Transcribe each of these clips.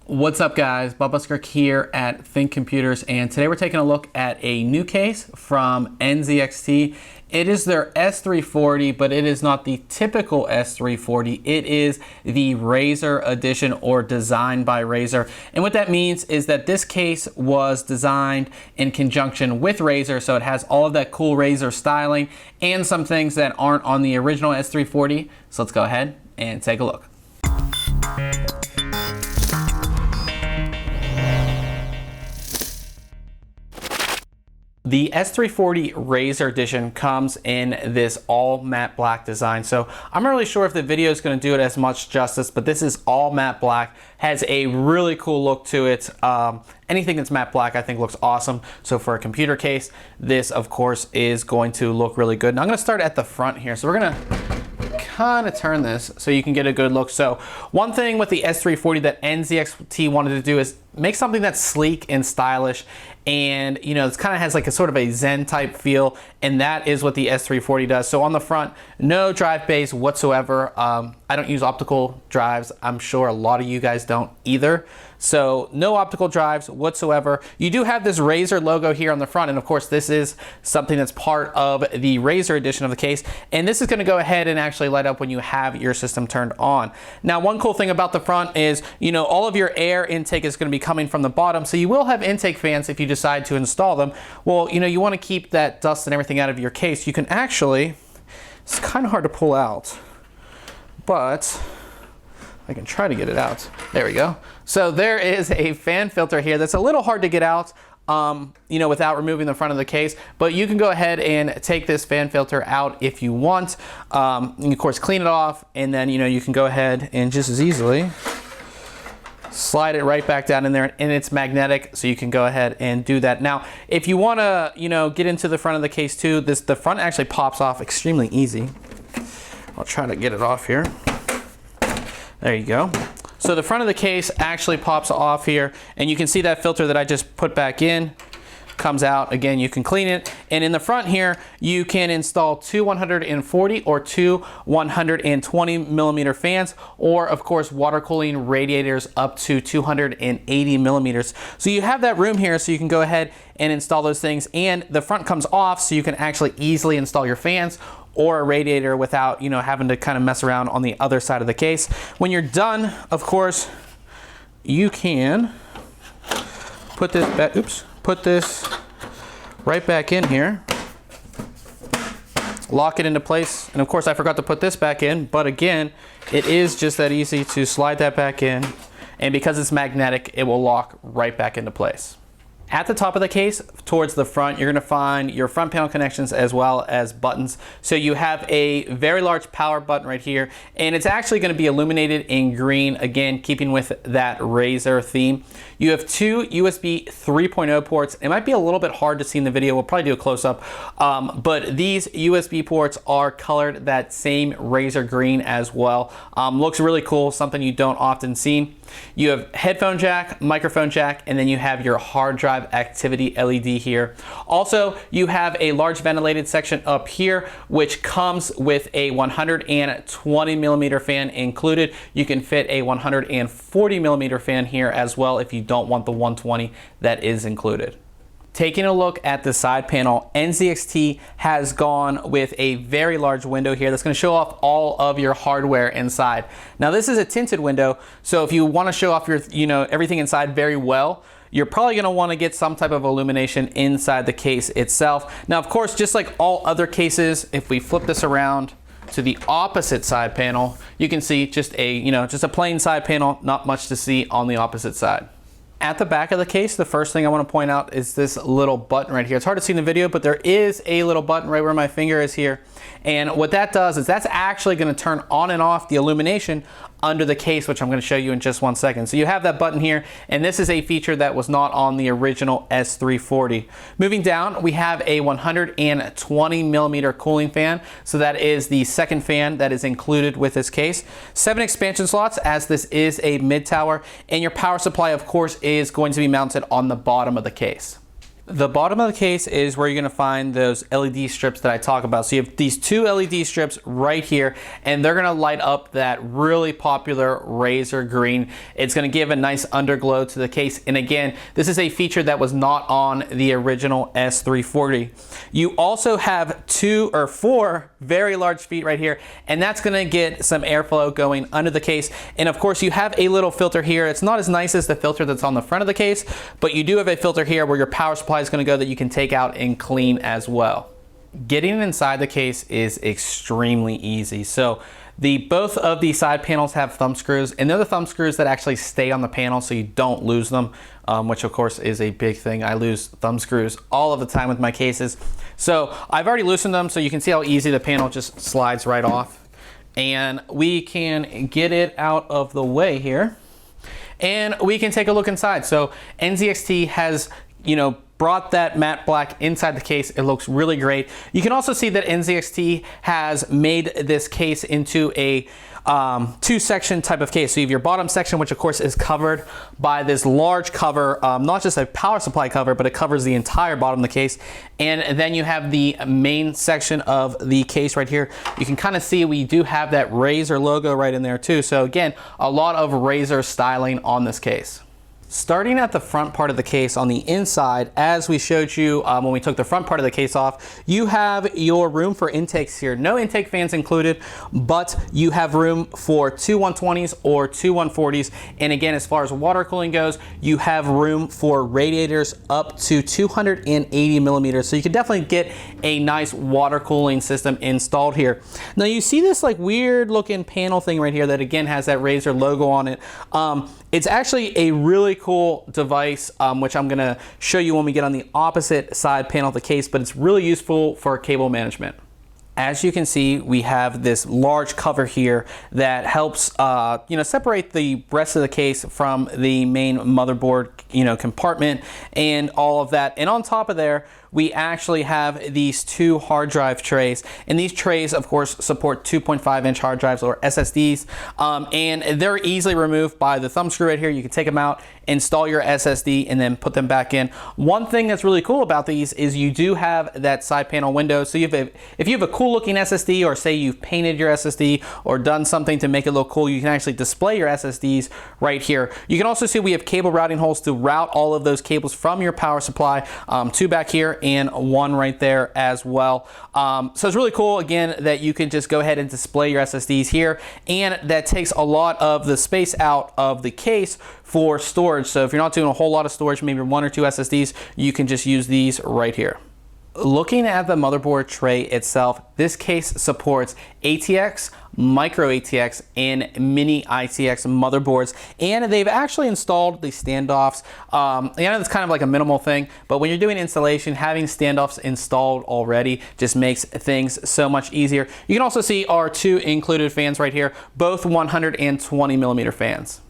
What's up guys, Busker here at ThinkComputers, and today we're taking a look at a new case from NZXT. It is their S340, but it is not the typical S340. It is the Razer edition, or designed by Razer. And what that means is that this case was designed in conjunction with Razer, so it has all of that cool Razer styling and some things that aren't on the original S340. So let's go ahead and take a look. The S340 Razer edition comes in this all matte black design. So I'm not really sure if the video is going to do it as much justice, but this is all matte black, has a really cool look to it. Anything that's matte black I think looks awesome. So for a computer case, this of course is going to look really good. Now I'm going to start at the front here. So we're going to kind of turn this so you can get a good look. So one thing with the S340 that NZXT wanted to do is make something that's sleek and stylish, and you know, it kind of has like a sort of a Zen type feel, and that is what the S340 does. So on the front, no drive bays whatsoever. I don't use optical drives. I'm sure a lot of you guys don't either. So no optical drives whatsoever. You do have this Razer logo here on the front, and of course this is something that's part of the Razer edition of the case, and this is going to go ahead and actually light up when you have your system turned on. Now one cool thing about the front is, you know, all of your air intake is going to be coming from the bottom, so you will have intake fans if you decide to install them. Well, you know, you want to keep that dust and everything out of your case. You can actually, it's kind of hard to pull out, but I can try to get it out. There we go. So there is a fan filter here that's a little hard to get out, you know, without removing the front of the case, but you can go ahead and take this fan filter out if you want. And of course clean it off, and then, you know, you can go ahead and just as easily slide it right back down in there, and it's magnetic, so you can go ahead and do that. Now if you want to, you know, get into the front of the case too, the front actually pops off extremely easy. I'll try to get it off here. There you go. So the front of the case actually pops off here, and you can see that filter that I just put back in comes out. Again, you can clean it, and in the front here you can install two 140 or two 120 millimeter fans, or of course water cooling radiators up to 280 millimeters. So you have that room here, so you can go ahead and install those things, and the front comes off so you can actually easily install your fans or a radiator without, you know, having to kind of mess around on the other side of the case. When you're done, of course, you can put this back, put this right back in here, lock it into place, and of course I forgot to put this back in, but again, it is just that easy to slide that back in, and because it's magnetic, it will lock right back into place. At the top of the case, towards the front, you're going to find your front panel connections as well as buttons. So you have a very large power button right here, and it's actually going to be illuminated in green, again, keeping with that Razer theme. You have two USB 3.0 ports. It might be a little bit hard to see in the video. We'll probably do a close-up, but these USB ports are colored that same Razer green as well. Looks really cool, something you don't often see. You have headphone jack, microphone jack, and then you have your hard drive activity LED here. Also, you have a large ventilated section up here, which comes with a 120 millimeter fan included. You can fit a 140 millimeter fan here as well if you don't want the 120 that is included. Taking a look at the side panel, NZXT has gone with a very large window here that's going to show off all of your hardware inside. Now this is a tinted window, so if you want to show off your, you know, everything inside very well, you're probably going to want to get some type of illumination inside the case itself. Now of course, just like all other cases, if we flip this around to the opposite side panel, you can see just a, you know, just a plain side panel, not much to see on the opposite side. At the back of the case, the first thing I want to point out is this little button right here. It's hard to see in the video, but there is a little button right where my finger is here. And what that does is that's actually going to turn on and off the illumination under the case, which I'm going to show you in just one second. So you have that button here, and this is a feature that was not on the original S340. Moving down, we have a 120 millimeter cooling fan. So that is the second fan that is included with this case. 7 expansion slots, as this is a mid tower, and your power supply, of course, is going to be mounted on the bottom of the case. The bottom of the case is where you're going to find those LED strips that I talk about. So you have these two LED strips right here, and they're going to light up that really popular Razer green. It's going to give a nice underglow to the case. And again, this is a feature that was not on the original S340. You also have 2 or 4 very large feet right here, and that's going to get some airflow going under the case. And of course, you have a little filter here. It's not as nice as the filter that's on the front of the case, but you do have a filter here where your power supply is going to go that you can take out and clean as well. Getting inside the case is extremely easy. So both of the side panels have thumb screws, and they're the thumb screws that actually stay on the panel so you don't lose them, which of course is a big thing. I lose thumb screws all of the time with my cases. So I've already loosened them, so you can see how easy the panel just slides right off. And we can get it out of the way here, and we can take a look inside. So NZXT has, brought that matte black inside the case. It looks really great. You can also see that NZXT has made this case into a 2-section type of case. So you have your bottom section, which of course is covered by this large cover, not just a power supply cover, but it covers the entire bottom of the case. And then you have the main section of the case right here. You can kind of see we do have that Razer logo right in there too. So again, a lot of Razer styling on this case. Starting at the front part of the case on the inside, as we showed you when we took the front part of the case off, you have your room for intakes here. No intake fans included, but you have room for 2 120s or 2 140s. And again, as far as water cooling goes, you have room for radiators up to 280 millimeters. So you can definitely get a nice water cooling system installed here. Now you see this like weird looking panel thing right here that again has that Razer logo on it. It's actually a really cool device, which I'm gonna show you when we get on the opposite side panel of the case, but it's really useful for cable management. As you can see, we have this large cover here that helps separate the rest of the case from the main motherboard compartment and all of that. And on top of there, we actually have these 2 hard drive trays, and these trays of course support 2.5-inch hard drives or SSDs, and they're easily removed by the thumb screw right here. You can take them out, install your SSD, and then put them back in. One thing that's really cool about these is you do have that side panel window. So if you have a cool looking SSD, or say you've painted your SSD or done something to make it look cool, you can actually display your SSDs right here. You can also see we have cable routing holes to route all of those cables from your power supply, 2 back here and 1 right there as well. So it's really cool, again, that you can just go ahead and display your SSDs here, and that takes a lot of the space out of the case for storage. So if you're not doing a whole lot of storage, maybe 1 or 2 SSDs, you can just use these right here. Looking at the motherboard tray itself, this case supports ATX, micro ATX, and mini ITX motherboards, and they've actually installed the standoffs. I know it's kind of like a minimal thing, but when you're doing installation, having standoffs installed already just makes things so much easier. You can also see our 2 included fans right here, both 120 millimeter fans.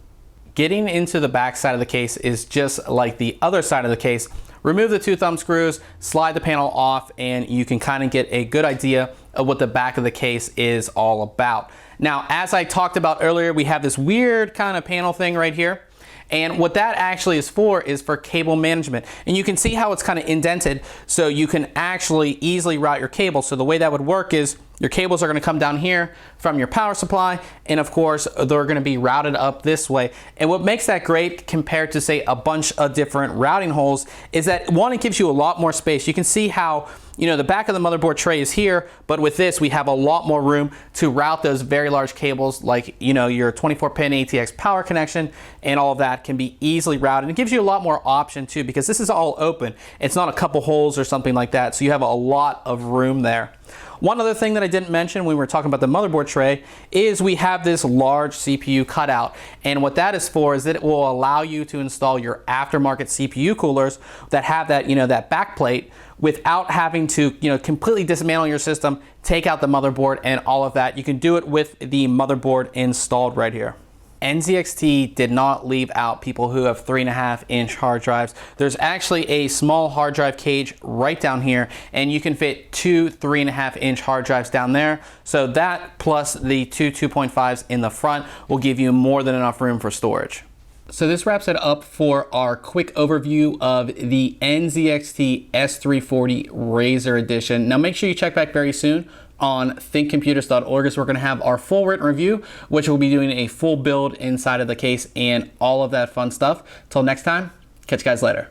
Getting into the back side of the case is just like the other side of the case. Remove the 2 thumb screws, slide the panel off, and you can kind of get a good idea of what the back of the case is all about. Now, as I talked about earlier, we have this weird kind of panel thing right here. And what that actually is for cable management. And you can see how it's kind of indented, so you can actually easily route your cables. So the way that would work is your cables are going to come down here from your power supply, and of course they're going to be routed up this way. And what makes that great compared to, say, a bunch of different routing holes is that, one, it gives you a lot more space. You can see how the back of the motherboard tray is here, but with this we have a lot more room to route those very large cables, like your 24-pin ATX power connection, and all of that can be easily routed. It gives you a lot more option too, because this is all open. It's not a couple holes or something like that, so you have a lot of room there. One other thing that I didn't mention when we were talking about the motherboard tray is we have this large CPU cutout, and what that is for is that it will allow you to install your aftermarket CPU coolers that have that that back plate without having to completely dismantle your system, take out the motherboard and all of that. You can do it with the motherboard installed right here. NZXT did not leave out people who have 3.5-inch hard drives. There's actually a small hard drive cage right down here, and you can fit 2 3.5-inch hard drives down there. So that plus the 2 2.5s in the front will give you more than enough room for storage. So this wraps it up for our quick overview of the NZXT S340 Razer edition. Now make sure you check back very soon on ThinkComputers.org, as we're going to have our full written review, which will be doing a full build inside of the case and all of that fun stuff. Till next time, catch you guys later.